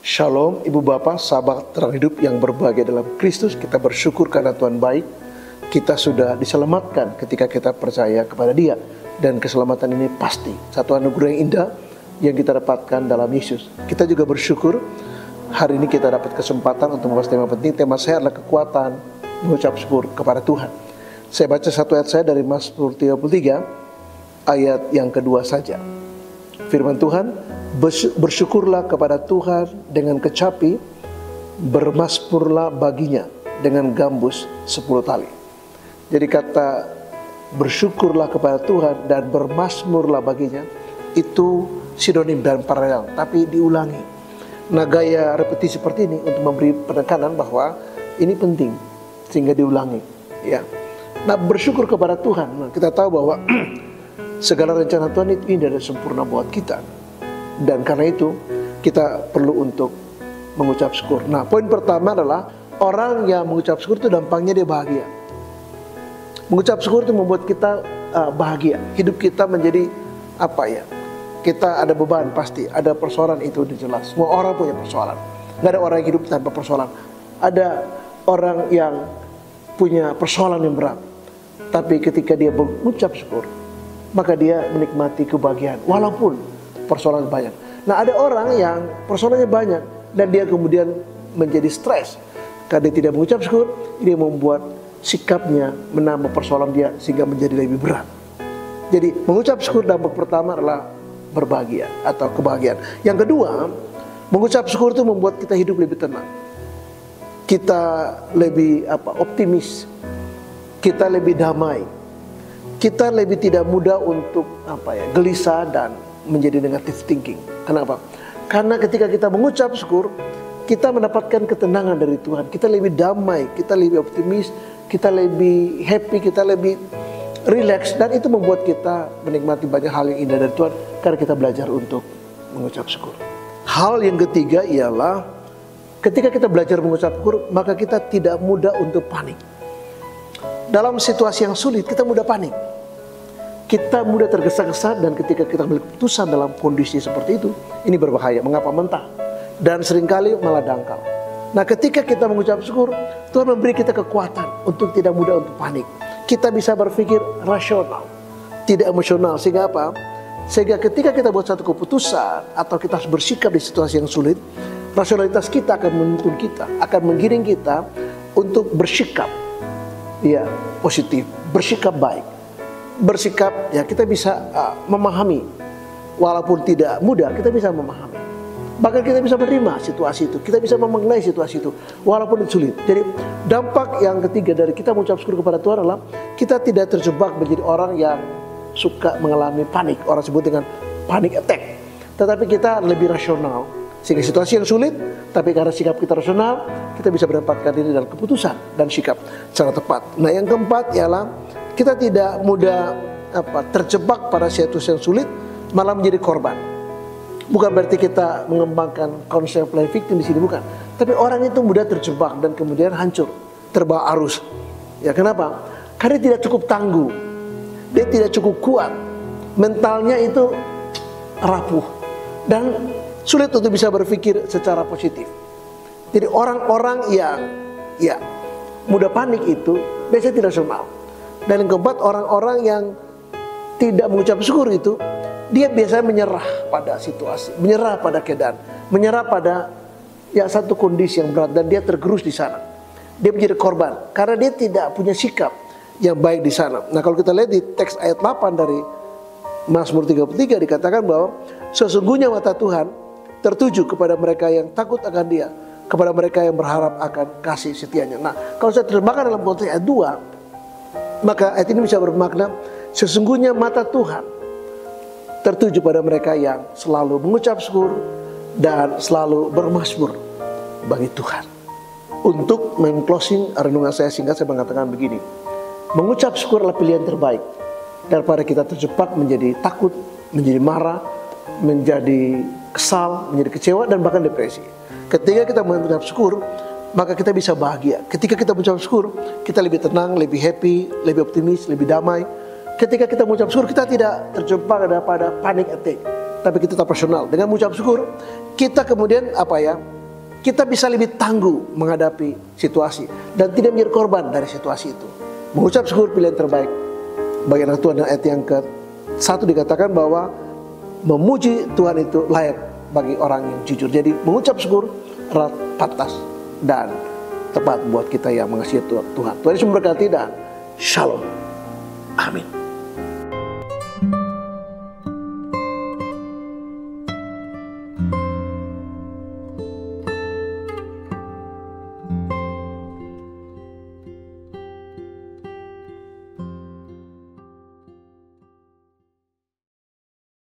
Shalom Ibu Bapak, sahabat terang hidup yang berbahagia dalam Kristus. Kita bersyukur karena Tuhan baik. Kita sudah diselamatkan ketika kita percaya kepada Dia. Dan keselamatan ini pasti satu anugerah yang indah yang kita dapatkan dalam Yesus. Kita juga bersyukur hari ini kita dapat kesempatan untuk membahas tema penting. Tema saya adalah kekuatan mengucap syukur kepada Tuhan. Saya baca satu ayat saya dari Mazmur 33 ayat yang kedua saja. Firman Tuhan, bersyukurlah kepada Tuhan dengan kecapi, bermasmurlah baginya dengan gambus 10 tali. Jadi kata bersyukurlah kepada Tuhan dan bermasmurlah baginya itu sinonim dan paralel, tapi diulangi. Nah, gaya repetisi seperti ini untuk memberi penekanan bahwa ini penting sehingga diulangi. Ya. Nah, bersyukur kepada Tuhan. Nah, kita tahu bahwa segala rencana Tuhan itu indah dan sempurna buat kita. Dan karena itu kita perlu untuk mengucap syukur. Nah, poin pertama adalah orang yang mengucap syukur itu dampaknya dia bahagia. Mengucap syukur itu membuat kita bahagia. Hidup kita menjadi apa ya? Kita ada beban pasti, ada persoalan itu jelas. Semua orang punya persoalan. Gak ada orang yang hidup tanpa persoalan. Ada orang yang punya persoalan yang berat. Tapi ketika dia mengucap syukur, maka dia menikmati kebahagiaan walaupun persoalan banyak. Nah, ada orang yang persoalannya banyak dan dia kemudian menjadi stres karena dia tidak mengucap syukur. Dia membuat sikapnya menambah persoalan dia sehingga menjadi lebih berat. Jadi mengucap syukur dampak pertama adalah berbahagia atau kebahagiaan. Yang kedua, mengucap syukur itu membuat kita hidup lebih tenang. Kita lebih optimis. Kita lebih damai. Kita lebih tidak mudah untuk gelisah dan menjadi negative thinking. Kenapa? Karena ketika kita mengucap syukur, kita mendapatkan ketenangan dari Tuhan. Kita lebih damai, kita lebih optimis, kita lebih happy, kita lebih relax. Dan itu membuat kita menikmati banyak hal yang indah dari Tuhan karena kita belajar untuk mengucap syukur. Hal yang ketiga ialah ketika kita belajar mengucap syukur, maka kita tidak mudah untuk panik. Dalam situasi yang sulit, kita mudah panik. Kita mudah tergesa-gesa dan ketika kita memiliki keputusan dalam kondisi seperti itu, ini berbahaya. Mengapa mentah? Dan seringkali malah dangkal. Nah, ketika kita mengucap syukur, Tuhan memberi kita kekuatan untuk tidak mudah untuk panik. Kita bisa berpikir rasional, tidak emosional. Sehingga apa? Sehingga ketika kita buat satu keputusan atau kita harus bersikap di situasi yang sulit, rasionalitas kita akan menuntun kita, akan menggiring kita untuk bersikap positif, bersikap baik. Bersikap kita bisa memahami. Walaupun tidak mudah, kita bisa memahami. Bahkan kita bisa menerima situasi itu. Kita bisa memenilai situasi itu walaupun itu sulit. Jadi dampak yang ketiga dari kita mengucap syukur kepada Tuhan adalah kita tidak terjebak menjadi orang yang suka mengalami panik. Orang sebut dengan panic attack. Tetapi kita lebih rasional. Sehingga situasi yang sulit, tapi karena sikap kita rasional, kita bisa mendapatkan diri dalam keputusan dan sikap secara tepat. Nah, yang keempat ialah kita tidak mudah terjebak pada situasi yang sulit, malah menjadi korban. Bukan berarti kita mengembangkan konsep play victim di sini, bukan. Tapi orang itu mudah terjebak dan kemudian hancur, terbawa arus. Ya, kenapa? Karena dia tidak cukup tangguh, dia tidak cukup kuat, mentalnya itu rapuh dan sulit untuk bisa berpikir secara positif. Jadi orang-orang yang mudah panik itu biasanya tidak rasional. Dan yang keempat, orang-orang yang tidak mengucap syukur itu, dia biasanya menyerah pada situasi, menyerah pada keadaan, menyerah pada satu kondisi yang berat dan dia tergerus di sana. Dia menjadi korban karena dia tidak punya sikap yang baik di sana. Nah, kalau kita lihat di teks ayat 8 dari Mazmur 33 dikatakan bahwa sesungguhnya mata Tuhan tertuju kepada mereka yang takut akan Dia, kepada mereka yang berharap akan kasih setianya. Nah, kalau saya terjemahkan dalam konteks ayat 2, maka ayat ini bisa bermakna sesungguhnya mata Tuhan tertuju pada mereka yang selalu mengucap syukur dan selalu bermasmur bagi Tuhan. Untuk meng-closing renungan saya singkat, saya mengatakan begini. Mengucap syukur adalah pilihan terbaik daripada kita terjebak menjadi takut, menjadi marah, menjadi kesal, menjadi kecewa dan bahkan depresi. Ketika kita mengucap syukur, maka kita bisa bahagia. Ketika kita mengucap syukur, kita lebih tenang, lebih happy, lebih optimis, lebih damai. Ketika kita mengucap syukur, kita tidak terjebak pada panic attack, tapi kita tetap rasional. Dengan mengucap syukur, kita kemudian kita bisa lebih tangguh menghadapi situasi dan tidak menjadi korban dari situasi itu. Mengucap syukur pilihan terbaik bagi anak Tuhan. Dan ayat yang ke-1 dikatakan bahwa memuji Tuhan itu layak bagi orang yang jujur. Jadi mengucap syukur adalah pantas dan tepat buat kita yang mengasihi Tuhan. Tuhan Yesus memberkati dan shalom. Amin.